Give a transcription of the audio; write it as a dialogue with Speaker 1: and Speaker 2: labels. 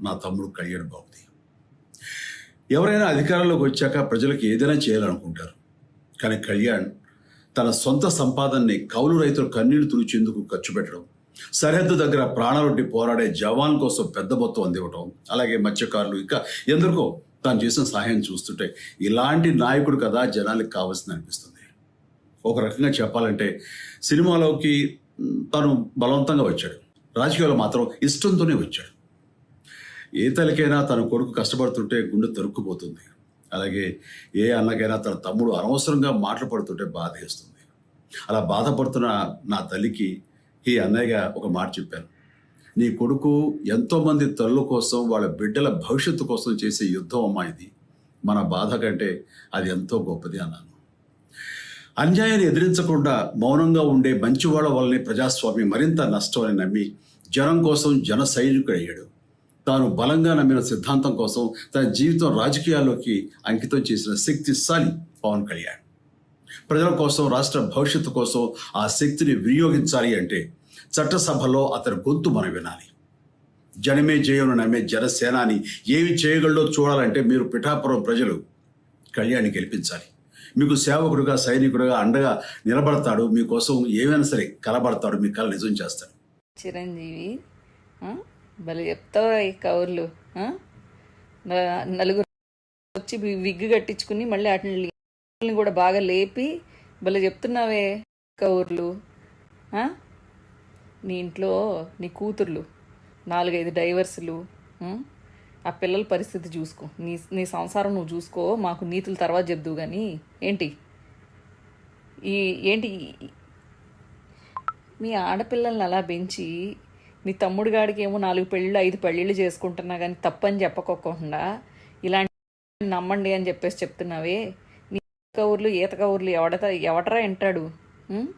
Speaker 1: నా తమ్ముడు కళ్యాణ్ బాబుది. ఎవరైనా అధికారంలోకి వచ్చాక ప్రజలకు ఏదైనా చేయాలనుకుంటారు. కానీ కళ్యాణ్ తన సొంత సంపాదనని కౌలు రైతుల కన్నీళ్లు తుడిచేందుకు ఖర్చు పెట్టడం, సరిహద్దు దగ్గర ప్రాణాలొడ్డి పోరాడే జవాన్ కోసం పెద్ద మొత్తం అందివ్వటం, అలాగే మత్స్యకారులు ఇంకా ఎందరికో తాను చేసిన సహాయం చూస్తుంటే ఇలాంటి నాయకుడు కదా జనానికి కావాల్సింది అనిపిస్తుంది. ఒక రకంగా చెప్పాలంటే సినిమాలోకి తను బలవంతంగా వచ్చాడు, రాజకీయాల్లో మాత్రం ఇష్టంతోనే వచ్చాడు. ఏ తల్లికైనా తన కొడుకు కష్టపడుతుంటే గుండె తరుక్కుపోతుంది. అలాగే ఏ అన్నకైనా తన తమ్ముడు అనవసరంగా మాటలు పడుతుంటే బాధ వేస్తుంది. అలా బాధపడుతున్న నా తల్లికి ఈ అన్నయ్యగా ఒక మాట చెప్పాను. నీ కొడుకు ఎంతోమంది తల్లుల కోసం వాళ్ళ బిడ్డల భవిష్యత్తు కోసం చేసే యుద్ధం అమ్మా ఇది. మన బాధ కంటే అది ఎంతో గొప్పది అన్నాను. అన్యాయాన్ని ఎదిరించకుండా మౌనంగా ఉండే మంచివాళ్ల వల్లనే ప్రజాస్వామ్యం మరింత నష్టం అని నమ్మి జనం కోసం జన సైనికుడు అయ్యాడు. తాను బలంగా నమ్మిన సిద్ధాంతం కోసం తన జీవితం రాజకీయాల్లోకి అంకితం చేసిన శక్తిశాలి పవన్ కళ్యాణ్. ప్రజల కోసం, రాష్ట్ర భవిష్యత్తు కోసం ఆ శక్తిని వినియోగించాలి అంటే చట్టసభలో అతని గొంతు మనం వినాలి. జనమే జయను నమ్మే జనసేనాని ఏమి చేయగలడో చూడాలంటే మీరు పిఠాపురం ప్రజలు కళ్యాణ్ని గెలిపించాలి. మీకు సేవకుడుగా, సైనికుడుగా అండగా నిలబడతాడు. మీకోసం ఏమైనా సరే కలబడతాడు. మీ కళ నిజం చేస్తాడు.
Speaker 2: చిరంజీవి భలే చెప్తావు ఈ కవర్లు. నలుగురు వచ్చి విగ్గు కట్టించుకుని మళ్ళీ వాటిని కూడా బాగా లేపి భలే చెప్తున్నావే కవర్లు. నీ ఇంట్లో నీ కూతుర్లు 4-5 డైవర్సులు. ఆ పిల్లల పరిస్థితి చూసుకో. నీ సంసారం నువ్వు చూసుకో. మాకు నీతులు తర్వాత చెప్దువు కానీ ఏంటి మీ ఆడపిల్లల్ని అలా పెంచి మీ తమ్ముడు గాడికి ఏమో 4 పెళ్ళిళ్ళు 5 పెళ్ళిళ్ళు చేసుకుంటున్నా కానీ తప్పని చెప్పకోకుండా ఇలాంటి నమ్మండి అని చెప్పేసి చెప్తున్నావే. నీ కౌర్లు ఈత కౌర్లు ఎవడరా వింటాడు?